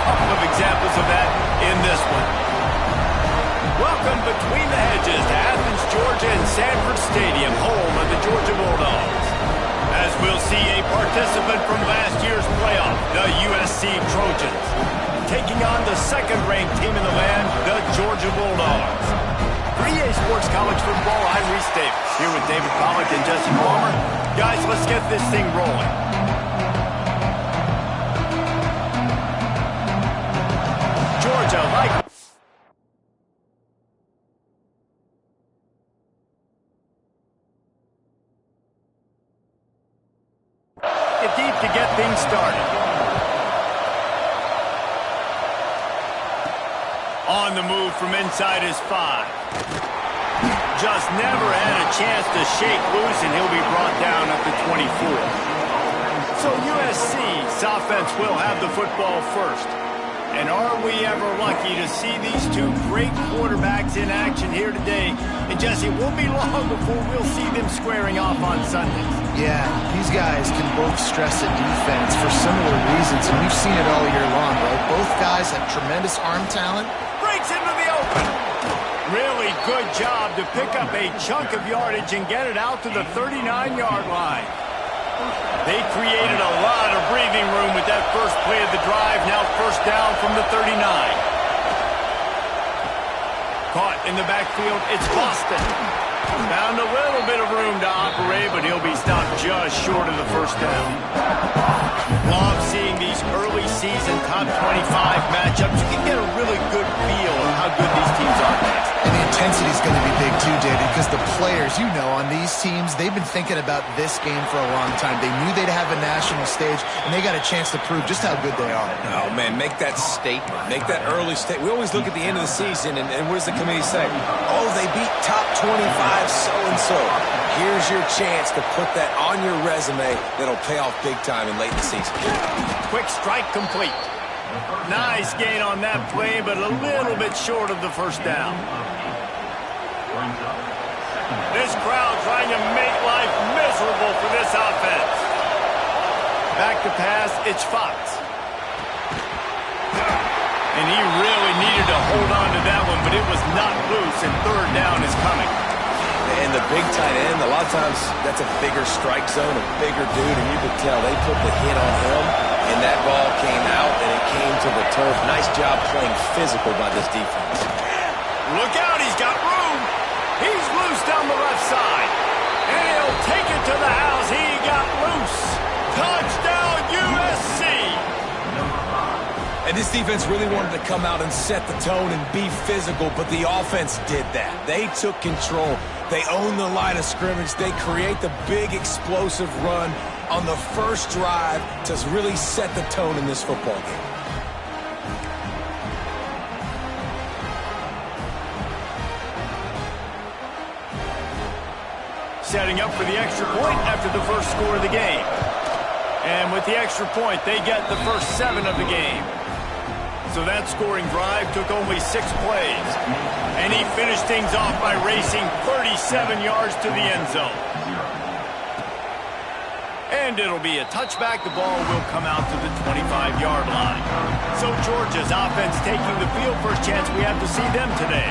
couple of examples of that in this one. Welcome between the hedges to Athens, Georgia and Sanford Stadium, home of the Georgia Bulldogs. As we'll see a participant from last year's playoff, the USC Trojans, taking on the second-ranked team in the land, the Georgia Bulldogs. For EA Sports College Football, I'm Reese Davis, here with David Pollack and Jesse Palmer. Guys, let's get this thing rolling. Georgia, like... Get deep to get things started. On the move from inside his 5. Just never had a chance to shake loose, and he'll be brought down at the 24. So USC's offense will have the football first. And are we ever lucky to see these two great quarterbacks in action here today? And Jesse, it won't be long before we'll see them squaring off on Sundays. Yeah, these guys can both stress a defense for similar reasons, and we've seen it all year long, right? Both guys have tremendous arm talent. Breaks into the open. Really good job to pick up a chunk of yardage and get it out to the 39-yard line. They created a lot of breathing room with that first play of the drive. Now first down from the 39. Caught in the backfield, it's Boston. Found a little bit of room to operate, but he'll be stopped just short of the first down. Love seeing these early season top 25 matchups. You can get a really good feel of how good these teams are. And the intensity is going to be big too, David, because the players, you know, on these teams, they've been thinking about this game for a long time. They knew they'd have a national stage, and they got a chance to prove just how good they are. Oh, man, make that statement. Make that early statement. We always look at the end of the season, and what does the committee say? Oh, they beat top 25 so-and-so. Here's your chance to put that on your resume that'll pay off big time in late in the season. Quick strike complete. Nice gain on that play, but a little bit short of the first down. This crowd trying to make life miserable for this offense. Back to pass, it's Fox. And he really needed to hold on to that one, but it was not loose, and third down is coming. And the big tight end, a lot of times that's a bigger strike zone, a bigger dude, and you could tell they put the hit on him, and that ball came out, and it came to the turf. Nice job playing physical by this defense. Look out, he's got room. He's loose down the left side. And he'll take it to the house. He got loose. Touchdown, USC. And this defense really wanted to come out and set the tone and be physical, but the offense did that. They took control. They own the line of scrimmage. They create the big explosive run on the first drive to really set the tone in this football game. Setting up for the extra point after the first score of the game. And with the extra point, they get the first 7 of the game. So that scoring drive took only 6 plays. And he finished things off by racing 37 yards to the end zone. And it'll be a touchback. The ball will come out to the 25-yard line. So Georgia's offense taking the field. First chance we have to see them today.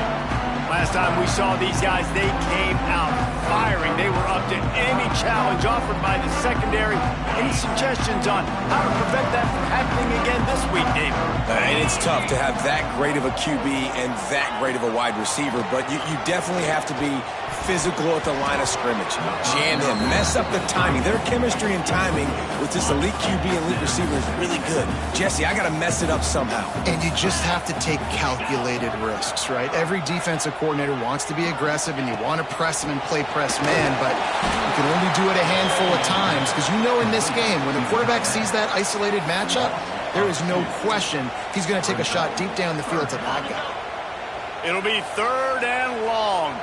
Last time we saw these guys, they came out firing. They were up to any challenge offered by the secondary. Any suggestions on how to prevent that from happening again this week, David? And it's tough to have that great of a QB and that great of a wide receiver, but you definitely have to be physical at the line of scrimmage. Jam him, mess up the timing. Their chemistry and timing with this elite QB and elite receiver is really good. Jesse, I got to mess it up somehow. And you just have to take calculated risks, right? Every defensive coordinator wants to be aggressive, and you want to press him and play press man, but you can only do it a handful of times, because you know in this game, when the quarterback sees that isolated matchup, there is no question he's going to take a shot deep down the field to that guy. It'll be 3rd and long.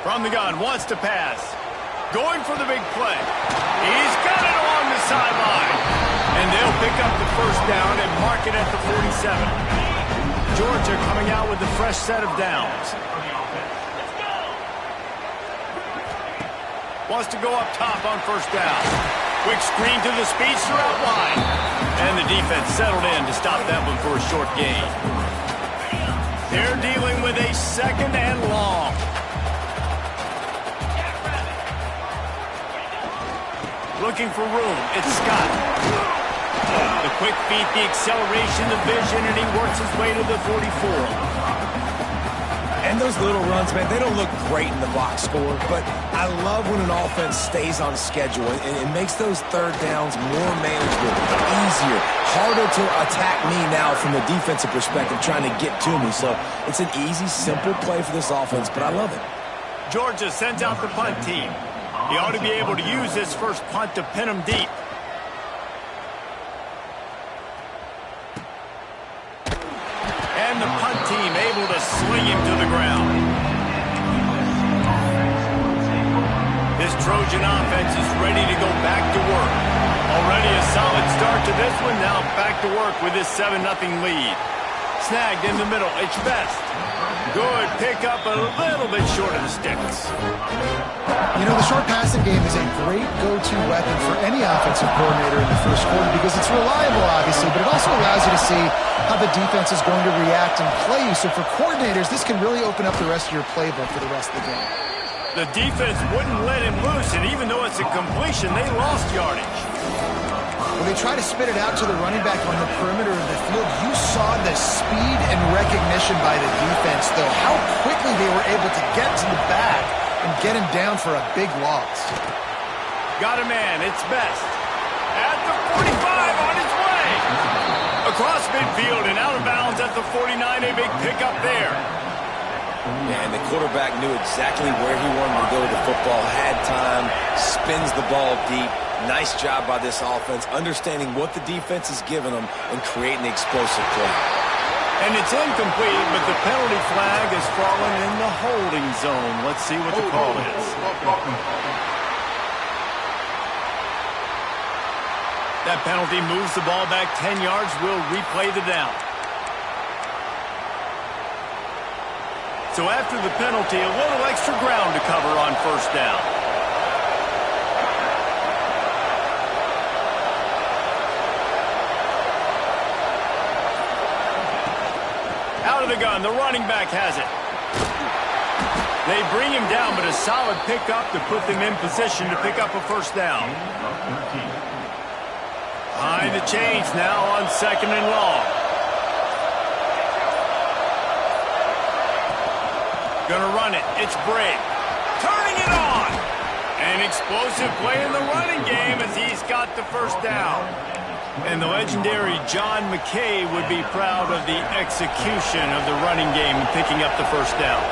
From the gun, wants to pass. Going for the big play. He's got it along the sideline. And they'll pick up the first down and mark it at the 47. Georgia coming out with a fresh set of downs. Wants to go up top on first down. Quick screen to the speedster out wide. And the defense settled in to stop that one for a short gain. They're dealing with a second and long. Looking for room. It's Scott. The quick feet, the acceleration, the vision, and he works his way to the 44. And those little runs, man, they don't look great in the box score, but I love when an offense stays on schedule and it makes those third downs more manageable, easier, harder to attack me now from the defensive perspective trying to get to me. So it's an easy, simple play for this offense, but I love it. Georgia sends out the punt team. He ought to be able to use this first punt to pin him deep. And the punt team able to sling him to the ground. This Trojan offense is ready to go back to work. Already a solid start to this one. Now back to work with this 7-0 lead. Snagged in the middle. It's Best. Good pickup, a little bit short of the sticks. You know, the short passing game is a great go-to weapon for any offensive coordinator in the first quarter because it's reliable, obviously, but it also allows you to see how the defense is going to react and play you. So for coordinators, this can really open up the rest of your playbook for the rest of the game. The defense wouldn't let him loose, and even though it's a completion, they lost yardage. When they try to spit it out to the running back on the perimeter of the field, you saw the speed and recognition by the defense, though, how quickly they were able to get to the back and get him down for a big loss. Got a man. It's Best. At the 45 on his way. Across midfield and out of bounds at the 49. A big pickup there. Yeah, and the quarterback knew exactly where he wanted to go with the football, had time, spins the ball deep. Nice job by this offense, understanding what the defense is giving them and creating the explosive play. And it's incomplete, but the penalty flag has fallen in the holding zone. Let's see what the call is. That penalty moves the ball back 10 yards. We'll replay the down. So after the penalty, a little extra ground to cover on first down. Out of the gun, the running back has it. They bring him down, but a solid pickup to put them in position to pick up a first down. Behind the chains now on second and long. Gonna run it. It's Brake. Turning it on. An explosive play in the running game as he's got the first down. And the legendary John McKay would be proud of the execution of the running game and picking up the first down.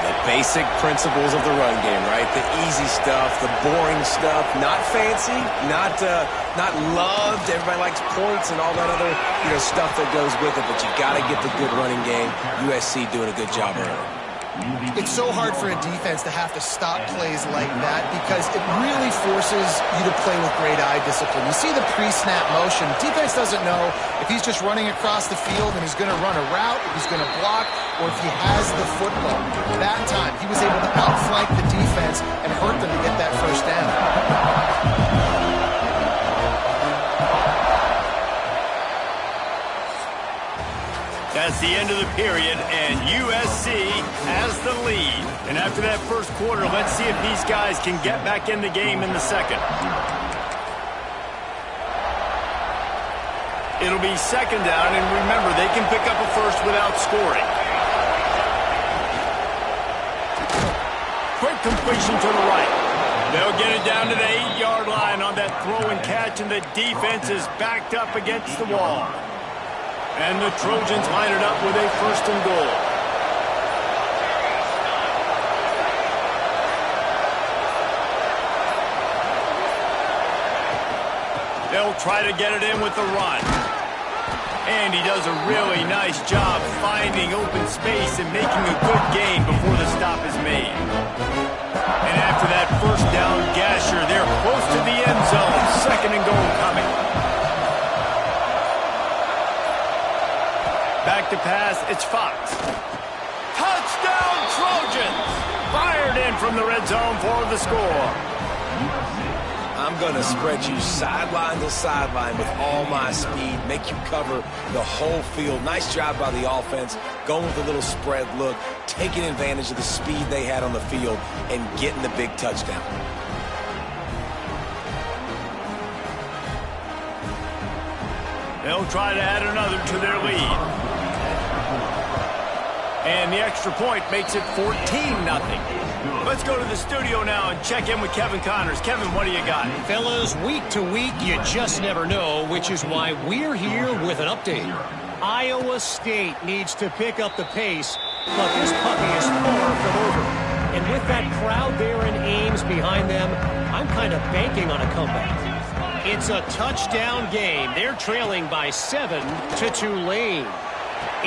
The basic principles of the run game, right? The easy stuff, the boring stuff, not fancy, not loved. Everybody likes points and all that other stuff that goes with it, but you got to get the good running game. USC doing a good job early. It's so hard for a defense to have to stop plays like that because it really forces you to play with great eye discipline. You see the pre-snap motion. Defense doesn't know if he's just running across the field and he's going to run a route, if he's going to block, or if he has the football. That time, he was able to outflank the defense and hurt them to get that first down. That's the end of the period, and USC has the lead. And after that first quarter, let's see if these guys can get back in the game in the second. It'll be second down, and remember, they can pick up a first without scoring. Quick completion to the right. They'll get it down to the 8-yard line on that throw and catch, and the defense is backed up against the wall. And the Trojans line it up with a first and goal. They'll try to get it in with the run. And he does a really nice job finding open space and making a good gain before the stop is made. And after that first down gasher, they're close to the end zone. Second and goal coming. Back to pass, it's Fox. Touchdown Trojans! Fired in from the red zone for the score. I'm going to spread you sideline to sideline with all my speed, make you cover the whole field. Nice job by the offense, going with a little spread look, taking advantage of the speed they had on the field, and getting the big touchdown. They'll try to add another to their lead. And the extra point makes it 14-0. Let's go to the studio now and check in with Kevin Connors. Kevin, what do you got? Fellas, week to week, you just never know, which is why we're here with an update. Iowa State needs to pick up the pace, but this puppy is far from over. And with that crowd there in Ames behind them, I'm kind of banking on a comeback. It's a touchdown game. They're trailing by 7 to Tulane.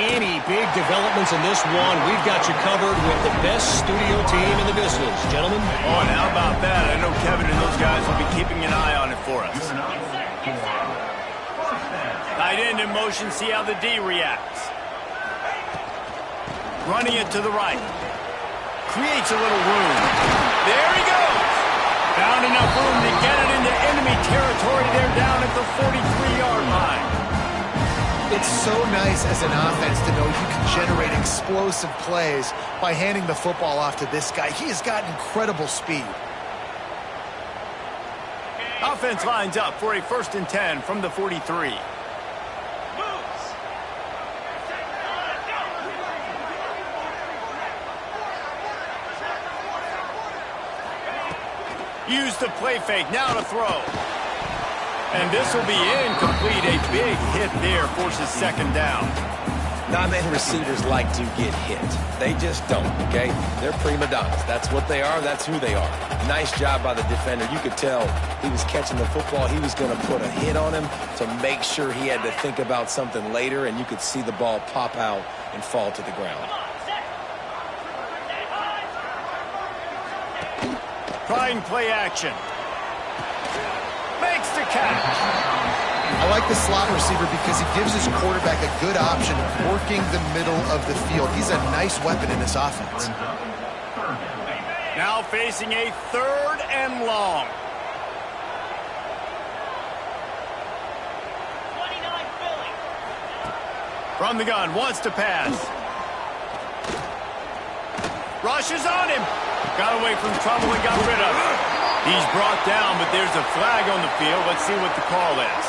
Any big developments in this one, we've got you covered with the best studio team in the business. Gentlemen? Oh, and how about that? I know Kevin and those guys will be keeping an eye on it for us. Tight end in motion, see how the D reacts. Running it to the right. Creates a little room. There he goes. Found enough room to get it into enemy territory. They're down at the 43-yard line. It's so nice as an offense to know you can generate explosive plays by handing the football off to this guy. He has got incredible speed. Offense lines up for a 1st and 10 from the 43. Use the play fake, now to throw. And this will be incomplete. A big hit there forces 2nd down. Not many receivers like to get hit. They just don't, okay? They're prima donnas. That's what they are. That's who they are. Nice job by the defender. You could tell he was catching the football. He was going to put a hit on him to make sure he had to think about something later, and you could see the ball pop out and fall to the ground. Trying play action. Makes the catch. I like the slot receiver because he gives his quarterback a good option of working the middle of the field. He's a nice weapon in this offense. Now facing a 3rd and long. 29 Philly. From the gun, wants to pass. Rushes on him. Got away from trouble and got rid of it. He's brought down, but there's a flag on the field. Let's see what the call is.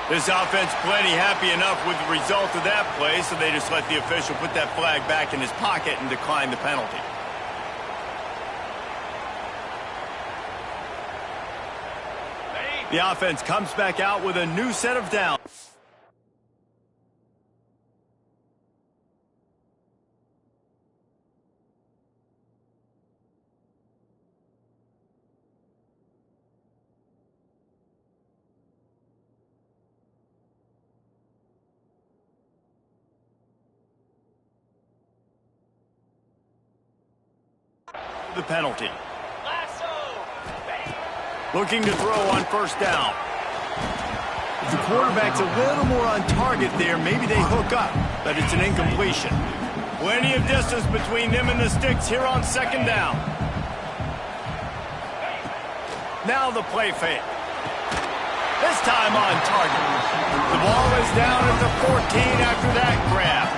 This offense plenty happy enough with the result of that play, so they just let the official put that flag back in his pocket and decline the penalty. The offense comes back out with a new set of downs. The penalty. Looking to throw on 1st down. If the quarterback's a little more on target there, maybe they hook up, but it's an incompletion. Plenty of distance between them and the sticks here on 2nd down. Now the play fake. This time on target. The ball is down at the 14 after that grab.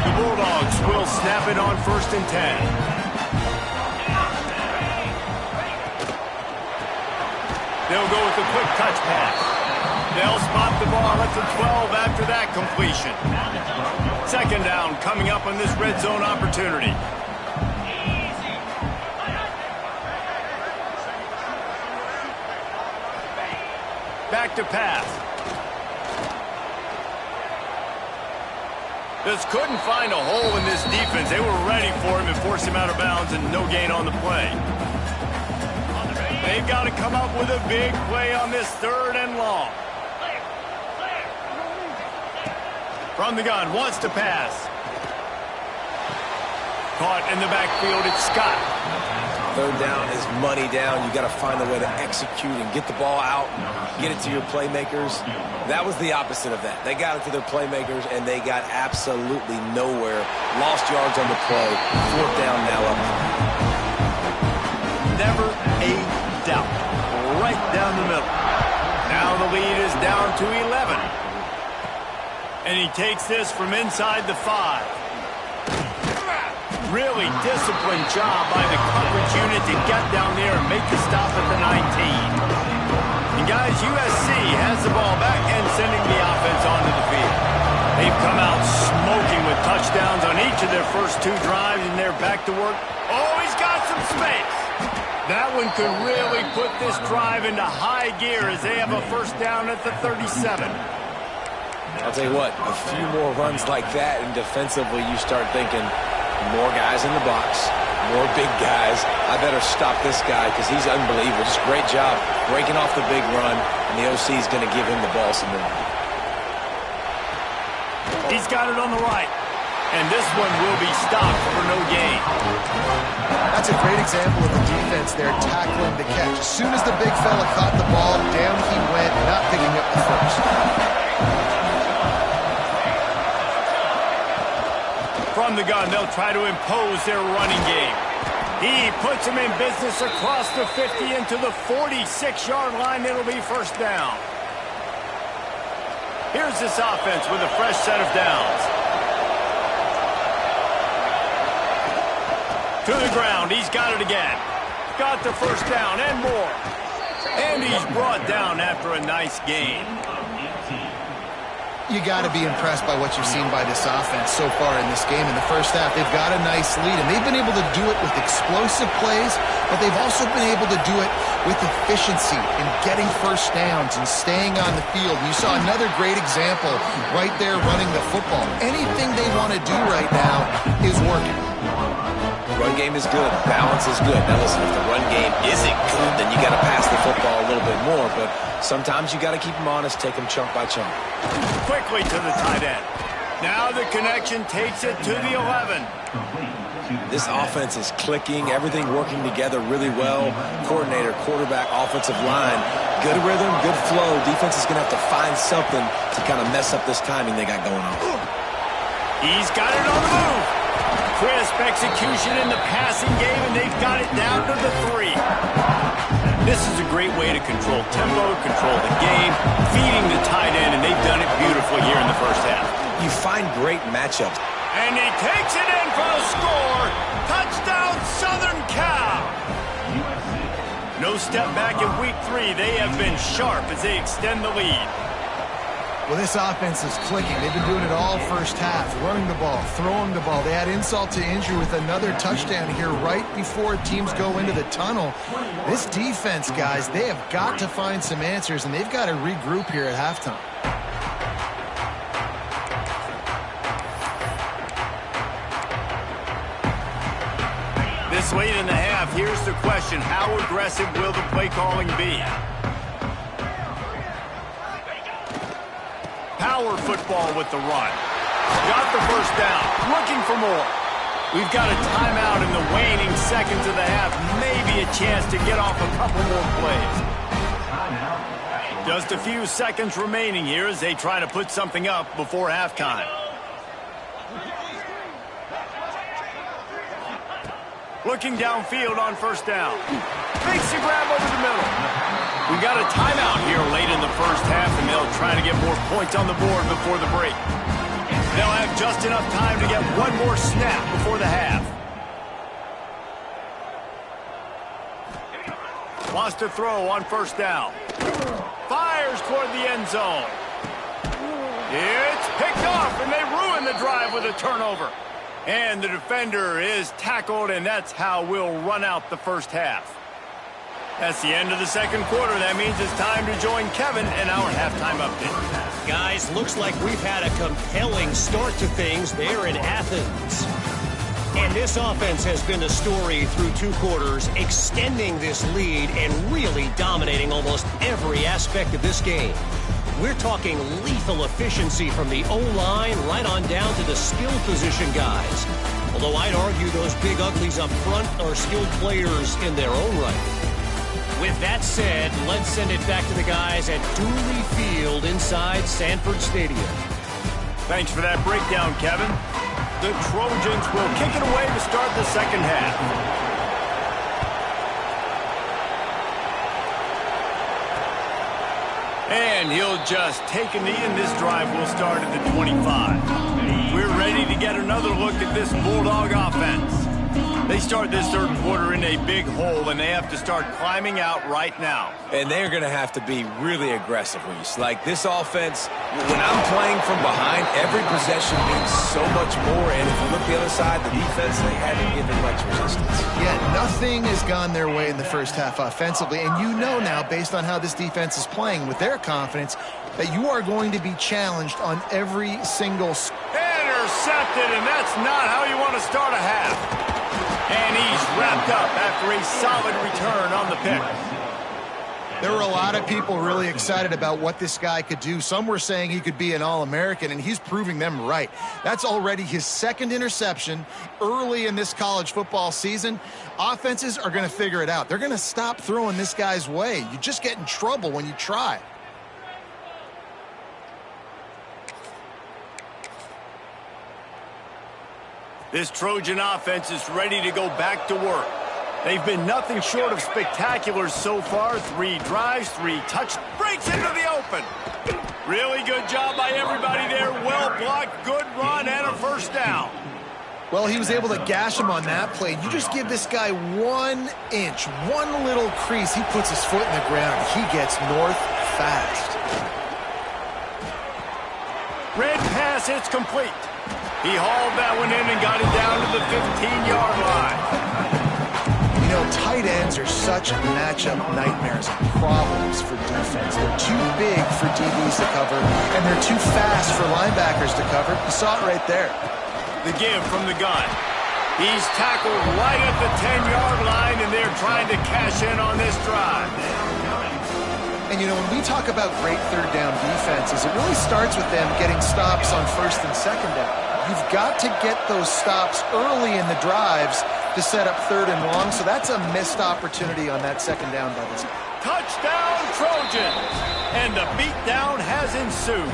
The Bulldogs will snap it on 1st and 10. They'll go with a quick touch pass. They'll spot the ball at the 12 after that completion. 2nd down coming up on this red zone opportunity. Back to pass. Just couldn't find a hole in this defense. They were ready for him and forced him out of bounds, and no gain on the play. They've got to come up with a big play on this 3rd and long. From the gun, wants to pass. Caught in the backfield, it's Scott. Third down is money down. You got to find a way to execute and get the ball out, get it to your playmakers. That was the opposite of that. They got it to their playmakers, and they got absolutely nowhere. Lost yards on the play. Fourth down now up. Never a doubt. Right down the middle. Now the lead is down to 11. And he takes this from inside the 5. Really disciplined job by the coverage unit to get down there and make the stop at the 19. And guys, USC has the ball back and sending the offense onto the field. They've come out smoking with touchdowns on each of their first 2 drives, and they're back to work. Oh, he's got some space. That one could really put this drive into high gear as they have a first down at the 37. I'll tell you what, a few more runs like that, and defensively you start thinking, more guys in the box, more big guys. I better stop this guy because he's unbelievable. Just great job breaking off the big run, and the OC is going to give him the ball some more. He's got it on the right, and this one will be stopped for no gain. That's a great example of the defense there tackling the catch. As soon as the big fella caught the ball, down he went, not picking up the first. From the gun, they'll try to impose their running game. He puts them in business across the 50 into the 46-yard line. It'll be first down. Here's this offense with a fresh set of downs. To the ground, he's got it again. Got the first down and more. And he's brought down after a nice gain. You got to be impressed by what you've seen by this offense so far in this game. In the first half, they've got a nice lead, and they've been able to do it with explosive plays, but they've also been able to do it with efficiency and getting first downs and staying on the field. You saw another great example right there running the football. Anything they want to do right now is working. Run game is good. Balance is good. Now listen, if the run game isn't good, then you got to pass the football a little bit more, but sometimes you got to keep them honest, take them chunk by chunk. Quickly to the tight end. Now the connection takes it to the 11. This offense is clicking, everything working together really well. Coordinator, quarterback, offensive line, good rhythm, good flow. Defense is going to have to find something to kind of mess up this timing they got going on. He's got it on the move. Crisp execution in the passing game, and they've got it down to the 3. This is a great way to control tempo, control the game, feeding the tight end, and they've done it beautifully here in the first half. You find great matchups. And he takes it in for a score. Touchdown, Southern Cal. No step back in week 3. They have been sharp as they extend the lead. Well, this offense is clicking. They've been doing it all first half, running the ball, throwing the ball. They had insult to injury with another touchdown here right before teams go into the tunnel. This defense, guys, they have got to find some answers, and they've got to regroup here at halftime. This late in the half, here's the question. How aggressive will the play calling be? Power football with the run. Got the first down. Looking for more. We've got a timeout in the waning seconds of the half. Maybe a chance to get off a couple more plays. Just a few seconds remaining here as they try to put something up before halftime. Looking downfield on first down. Makes the grab over the middle. We got a timeout here late in the first half, and they'll try to get more points on the board before the break. They'll have just enough time to get one more snap before the half. Wants to throw on first down. Fires toward the end zone. It's picked off, and they ruin the drive with a turnover. And the defender is tackled, and that's how we'll run out the first half. That's the end of the second quarter. That means it's time to join Kevin in our halftime update. Guys, looks like we've had a compelling start to things there in Athens. And this offense has been the story through 2 quarters, extending this lead and really dominating almost every aspect of this game. We're talking lethal efficiency from the O-line right on down to the skill position guys. Although I'd argue those big uglies up front are skilled players in their own right. With that said, let's send it back to the guys at Dooley Field inside Sanford Stadium. Thanks for that breakdown, Kevin. The Trojans will kick it away to start the second half. And he'll just take a knee, and this drive will start at the 25. We're ready to get another look at this Bulldog offense. They start this third quarter in a big hole, and they have to start climbing out right now. And they're going to have to be really aggressive, Reese. Like this offense, when I'm playing from behind, every possession means so much more. And if you look the other side, the defense, they haven't given much resistance. Yeah, nothing has gone their way in the first half offensively. And you know now, based on how this defense is playing with their confidence, that you are going to be challenged on every single... Intercepted, and that's not how you want to start a half. And he's wrapped up after a solid return on the pick. There were a lot of people really excited about what this guy could do. Some were saying he could be an All-American, and he's proving them right. That's already his second interception early in this college football season. Offenses are going to figure it out. They're going to stop throwing this guy's way. You just get in trouble when you try. This Trojan offense is ready to go back to work. They've been nothing short of spectacular so far. 3 drives, 3 touch, breaks into the open. Really good job by everybody there. Well blocked, good run, and a first down. Well, he was able to gash him on that play. You just give this guy 1 inch, one little crease. He puts his foot in the ground. He gets north fast. Red pass, it's complete. He hauled that one in and got it down to the 15-yard line. You know, tight ends are such matchup nightmares and problems for defense. They're too big for DBs to cover, and they're too fast for linebackers to cover. You saw it right there. The give from the gun. He's tackled right at the 10-yard line, and they're trying to cash in on this drive. And, you know, when we talk about great third down defenses, it really starts with them getting stops on first and second down. You've got to get those stops early in the drives to set up third and long, so that's a missed opportunity on that second down by this. Touchdown, Trojans! And the beatdown has ensued.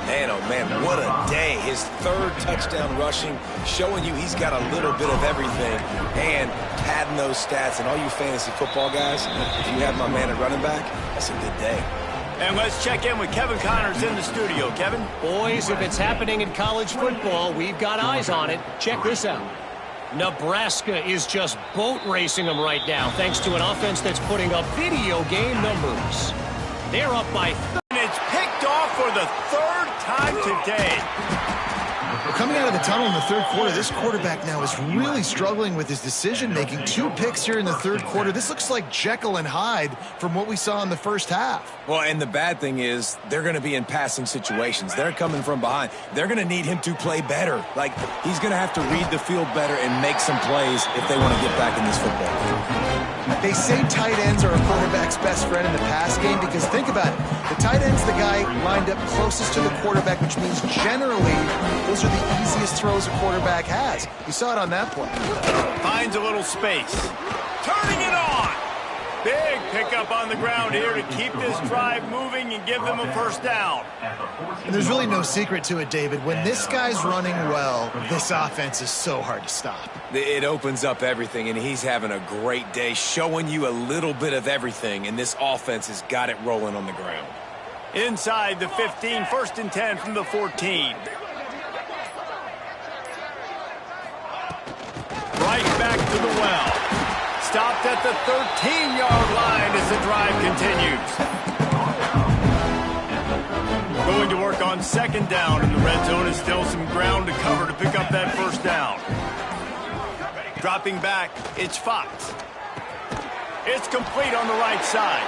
Man, oh man, what a day. His 3rd touchdown rushing, showing you he's got a little bit of everything, and padding those stats. And all you fantasy football guys, if you have my man at running back, that's a good day. And let's check in with Kevin Connors in the studio. Kevin? Boys, if it's happening in college football, we've got eyes on it. Check this out. Nebraska is just boat racing them right now, thanks to an offense that's putting up video game numbers. They're up by 30. And it's picked off for the 3rd time today. Coming out of the tunnel in the third quarter, this quarterback now is really struggling with his decision-making. 2 picks here in the third quarter. This looks like Jekyll and Hyde from what we saw in the first half. Well, and the bad thing is they're going to be in passing situations. They're coming from behind. They're going to need him to play better. Like, he's going to have to read the field better and make some plays if they want to get back in this football game. They say tight ends are a quarterback's best friend in the pass game because think about it. The tight end's the guy lined up closest to the quarterback, which means generally those are the easiest throws a quarterback has. You saw it on that play. Finds a little space. Turning it on. Big pickup on the ground here to keep this drive moving and give them a first down. And there's really no secret to it, David. When this guy's running well, this offense is so hard to stop. It opens up everything, and he's having a great day, showing you a little bit of everything, and this offense has got it rolling on the ground. Inside the 15, 1st and 10 from the 14. Right back to the well. Stopped at the 13-yard line as the drive continues. Going to work on 2nd down in the red zone is still some ground to cover to pick up that first down. Dropping back, it's Fox. It's complete on the right side.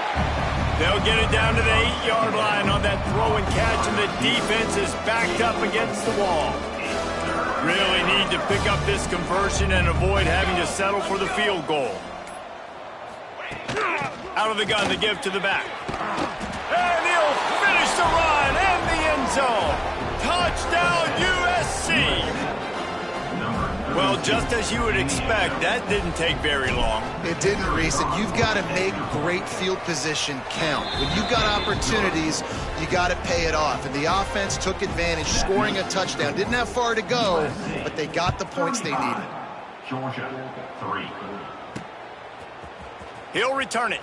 They'll get it down to the 8-yard line on that throw and catch, and the defense is backed up against the wall. Really need to pick up this conversion and avoid having to settle for the field goal. Out of the gun to give to the back. And he'll finish the run and the end zone. Touchdown USC. Well, just as you would expect, that didn't take very long. It didn't, Reese, and you've got to make great field position count. When you've got opportunities, you got to pay it off. And the offense took advantage, scoring a touchdown. Didn't have far to go, but they got the points they needed. Georgia, 3. He'll return it.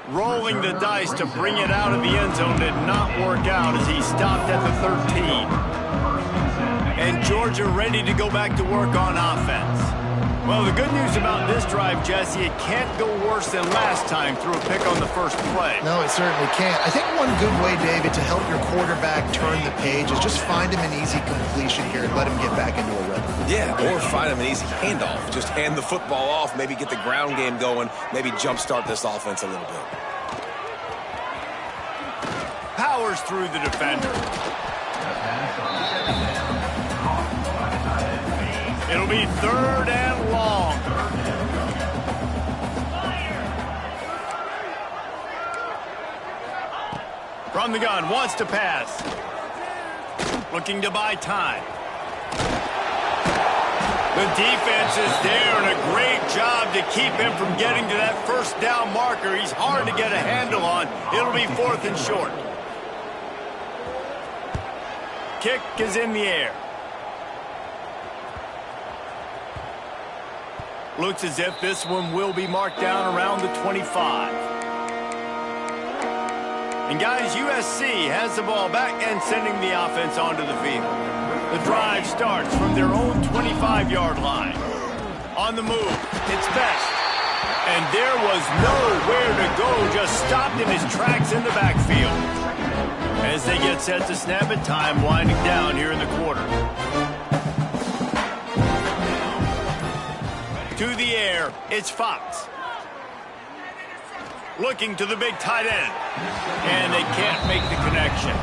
Rolling the dice to bring it out of the end zone did not work out as he stopped at the 13. And Georgia ready to go back to work on offense. Well, the good news about this drive, Jesse, it can't go worse than last time through a pick on the first play. No, it certainly can't. I think one good way, David, to help your quarterback turn the page is just find him an easy completion here and let him get back into a rhythm. Yeah, or find him an easy handoff. Just hand the football off, maybe get the ground game going, maybe jumpstart this offense a little bit. Powers through the defender. It'll be 3rd and long. From the gun, wants to pass. Looking to buy time. The defense is there, and a great job to keep him from getting to that first down marker. He's hard to get a handle on. It'll be 4th and short. Kick is in the air. Looks as if this one will be marked down around the 25. And guys, USC has the ball back and sending the offense onto the field. The drive starts from their own 25-yard line. On the move, it's Best. And there was nowhere to go, just stopped in his tracks in the backfield. As they get set to snap it, time winding down here in the quarter. To the air, it's Fox. Looking to the big tight end. And they can't make the connection.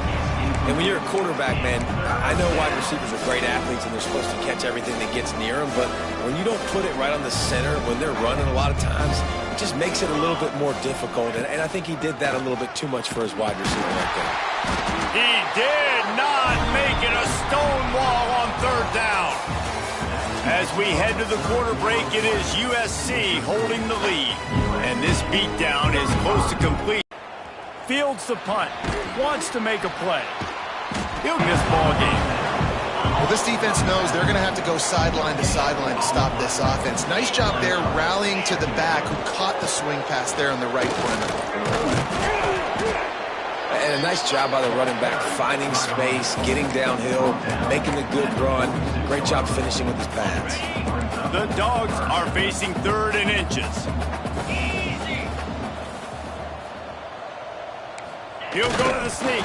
And when you're a quarterback, man, I know wide receivers are great athletes and they're supposed to catch everything that gets near them, but when you don't put it right on the center, when they're running a lot of times, it just makes it a little bit more difficult. And I think he did that a little bit too much for his wide receiver right there. He did not make it a stone wall on 3rd down. As we head to the quarter break, it is USC holding the lead. And this beatdown is close to complete. Fields the punt. Wants to make a play. He'll miss ball game. Well, this defense knows they're going to have to go sideline to stop this offense. Nice job there rallying to the back who caught the swing pass there on the right perimeter. And a nice job by the running back, finding space, getting downhill, making the good run. Great job finishing with his pads. The Dogs are facing 3rd and inches. He'll go to the sneak.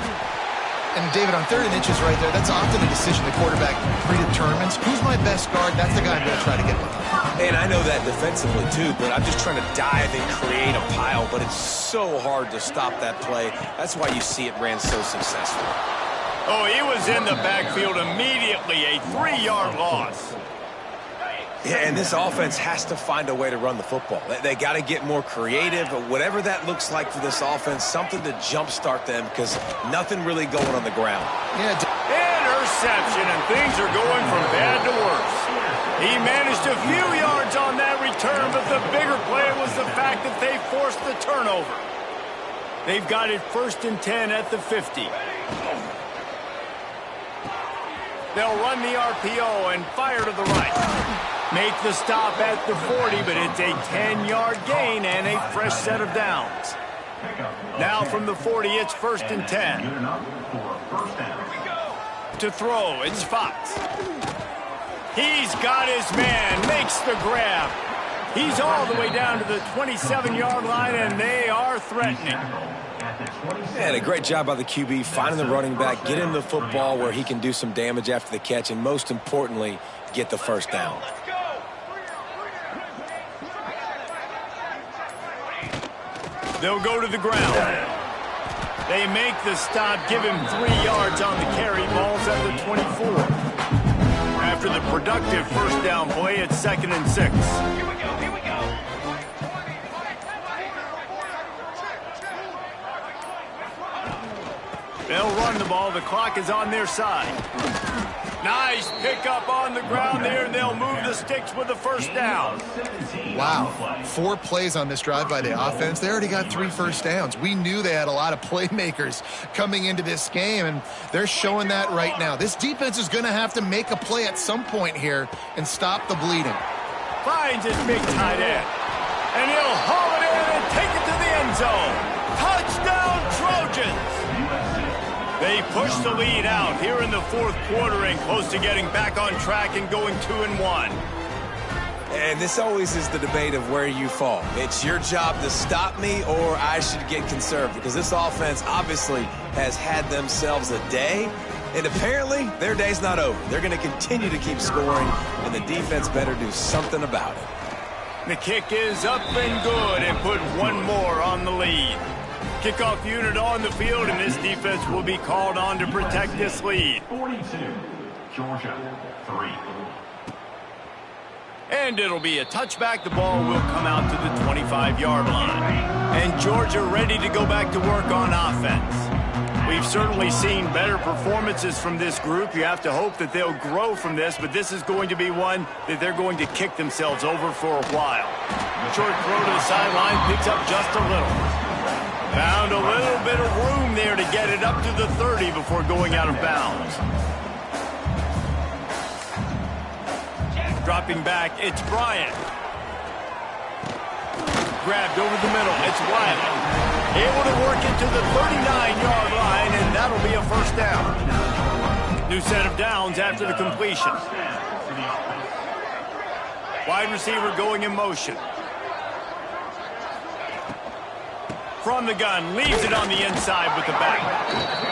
And David, on 3rd and inches right there, that's often a decision the quarterback predetermines. Who's my best guard? That's the guy I'm going to try to get behind. And I know that defensively, too, but I'm just trying to dive and create a pile, but it's so hard to stop that play. That's why you see it ran so successful. Oh, he was in the backfield immediately, a 3-yard loss. Yeah, and this offense has to find a way to run the football. They got to get more creative, but whatever that looks like for this offense, something to jumpstart them because nothing really going on the ground. Yeah. Interception, and things are going from bad to worse. He managed a few yards on that return, but the bigger play was the fact that they forced the turnover. They've got it 1st and 10 at the 50. They'll run the RPO and fire to the right. Make the stop at the 40, but it's a 10-yard gain and a fresh set of downs. Now from the 40, it's 1st and 10. To throw, it's Fox. He's got his man, makes the grab. He's all the way down to the 27-yard line, and they are threatening. And a great job by the QB finding the running back, getting the football where he can do some damage after the catch, and most importantly, get the first down. They'll go to the ground. They make the stop, give him 3 yards on the carry. Ball's at the 24. After the productive first down play, it's 2nd and 6. Here we go. They'll run the ball. The clock is on their side. Nice pickup on the ground there, and they'll move the sticks with the first down. Wow, 4 plays on this drive by the offense. They already got 3 first downs. We knew they had a lot of playmakers coming into this game, and they're showing that right now. This defense is going to have to make a play at some point here and stop the bleeding. Finds his big tight end, and he'll haul it in and take it to the end zone. Touchdown, Trojans! They push the lead out here in the 4th quarter and close to getting back on track and going 2-1. And this always is the debate of where you fall. It's your job to stop me, or I should get conservative, because this offense obviously has had themselves a day, and apparently their day's not over. They're going to continue to keep scoring, and the defense better do something about it. The kick is up and good, and put one more on the lead. Kickoff unit on the field, and this defense will be called on to protect this lead. 42, Georgia, 3. And it'll be a touchback. The ball will come out to the 25-yard line. And Georgia ready to go back to work on offense. We've certainly seen better performances from this group. You have to hope that they'll grow from this, but this is going to be one that they're going to kick themselves over for a while. Short throw to the sideline, picks up just a little. Found a little bit of room there to get it up to the 30 before going out of bounds. Dropping back, it's Bryant. Grabbed over the middle, it's Wiley. Able to work it to the 39-yard line, and that'll be a first down. New set of downs after the completion. Wide receiver going in motion. From the gun, leaves it on the inside with the back.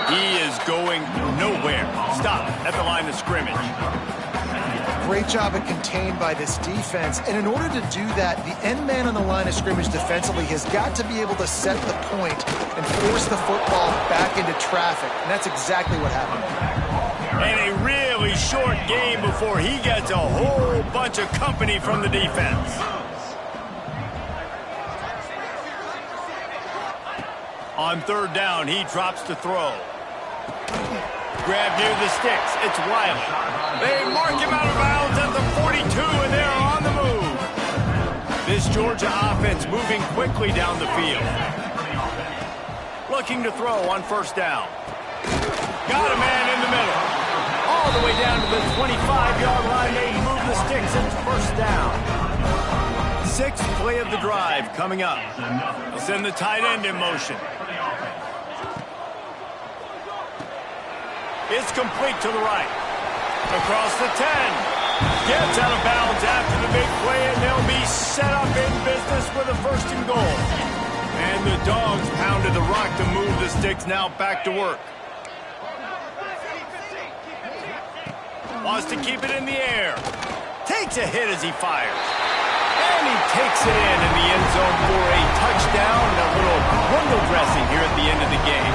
He is going nowhere. Stop at the line of scrimmage. Great job at contained by this defense. And in order to do that, the end man on the line of scrimmage defensively has got to be able to set the point and force the football back into traffic. And that's exactly what happened. And a really short game before he gets a whole bunch of company from the defense. On 3rd down, he drops to throw. Grab near the sticks. It's Wiley. They mark him out of bounds at the 42, and they're on the move. This Georgia offense moving quickly down the field. Looking to throw on 1st down. Got a man in the middle. All the way down to the 25-yard line. They move the sticks. It's 1st down. 6th play of the drive coming up. They'll send the tight end in motion. It's complete to the right. Across the 10. Gets out of bounds after the big play, and they'll be set up in business with a 1st and goal. And the Dogs pounded the rock to move the sticks, now back to work. Wants to keep it in the air. Takes a hit as he fires. And he takes it in the end zone for a touchdown and a little window dressing here at the end of the game.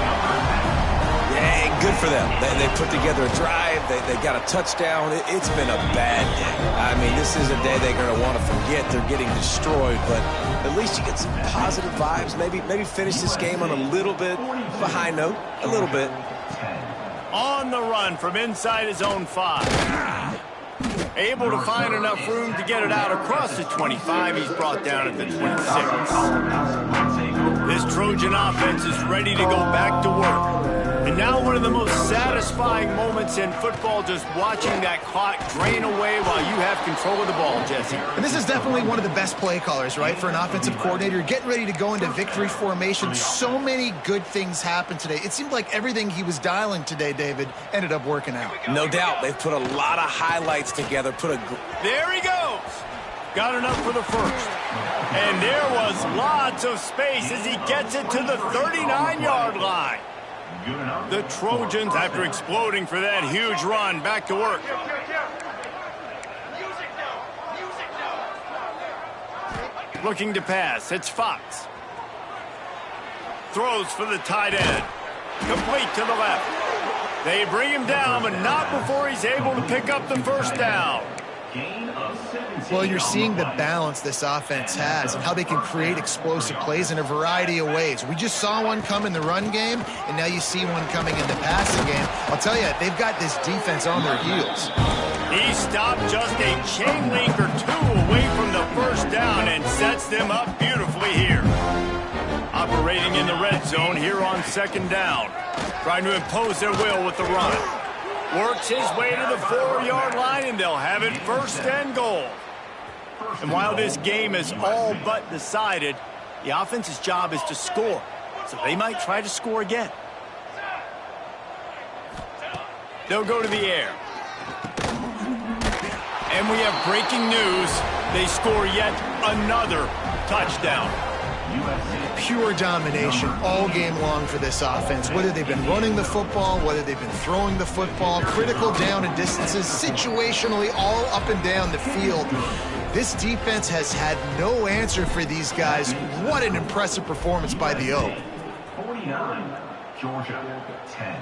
Yeah, good for them. They put together a drive. They got a touchdown. It's been a bad day. I mean, this is a day they're going to want to forget. They're getting destroyed, but at least you get some positive vibes. Maybe finish this game on a little bit of a high note. A little bit. On the run from inside his own 5. Able to find enough room to get it out across the 25. He's brought down at the 26. This Trojan offense is ready to go back to work. And now one of the most satisfying moments in football, just watching that clock drain away while you have control of the ball, Jesse. And this is definitely one of the best play callers, right, for an offensive coordinator. Getting ready to go into victory formation. So many good things happened today. It seemed like everything he was dialing today, David, ended up working out. No doubt. They've put a lot of highlights together. There he goes. Got enough for the 1st. And there was lots of space as he gets it to the 39-yard line. The Trojans, after exploding for that huge run, back to work. Looking to pass, it's Fox. Throws for the tight end. Complete to the left. They bring him down, but not before he's able to pick up the 1st down. Gain of 17. Well, you're seeing the balance this offense has and how they can create explosive plays in a variety of ways. We just saw one come in the run game, and now you see one coming in the passing game. I'll tell you, they've got this defense on their heels. He stopped just a chain link or two away from the first down and sets them up beautifully here. Operating in the red zone here on second down. Trying to impose their will with the run. Works his way to the 4-yard line, and they'll have it first and goal. And while this game is all but decided, the offense's job is to score. So they might try to score again. They'll go to the air. And we have breaking news. They score yet another touchdown. Pure domination all game long for this offense. Whether they've been running the football, whether they've been throwing the football, critical down and distances, situationally all up and down the field. This defense has had no answer for these guys. What an impressive performance by the O. 49, Georgia 10.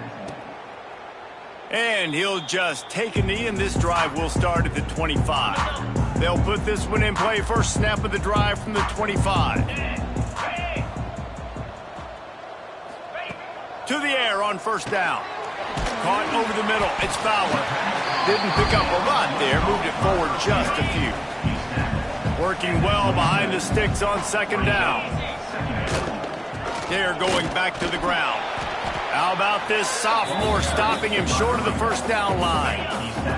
And he'll just take a knee, and this drive will start at the 25. They'll put this one in play. First snap of the drive from the 25. To the air on first down. Caught over the middle. It's Fowler. Didn't pick up a lot there. Moved it forward just a few. Working well behind the sticks on second down. They're going back to the ground. How about this sophomore stopping him short of the first down line?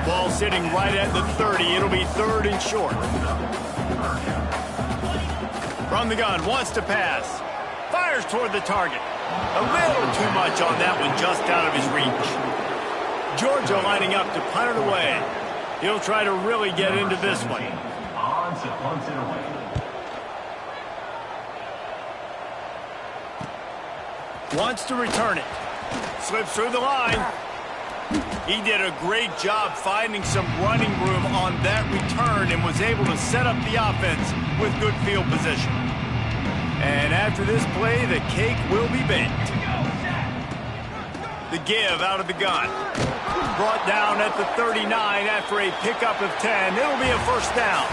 Ball sitting right at the 30. It'll be third and short. From the gun, wants to pass. Fires toward the target. A little too much on that one, just out of his reach. Georgia lining up to punt it away. He'll try to really get into this one. On to punt it away. Wants to return it. Slips through the line. He did a great job finding some running room on that return and was able to set up the offense with good field position. And after this play, the cake will be baked. The give out of the gun. Brought down at the 39 after a pickup of 10. It'll be a first down.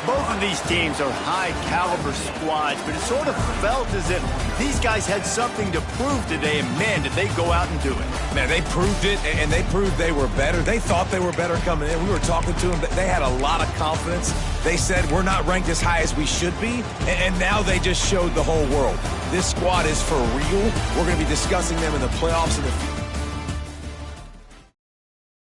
Both of these teams are high-caliber squads, but it sort of felt as if these guys had something to prove today, and man, did they go out and do it. Man, they proved it, and they proved they were better. They thought they were better coming in. We were talking to them. They had a lot of confidence. They said, we're not ranked as high as we should be, and now they just showed the whole world. This squad is for real. We're going to be discussing them in the playoffs in the future.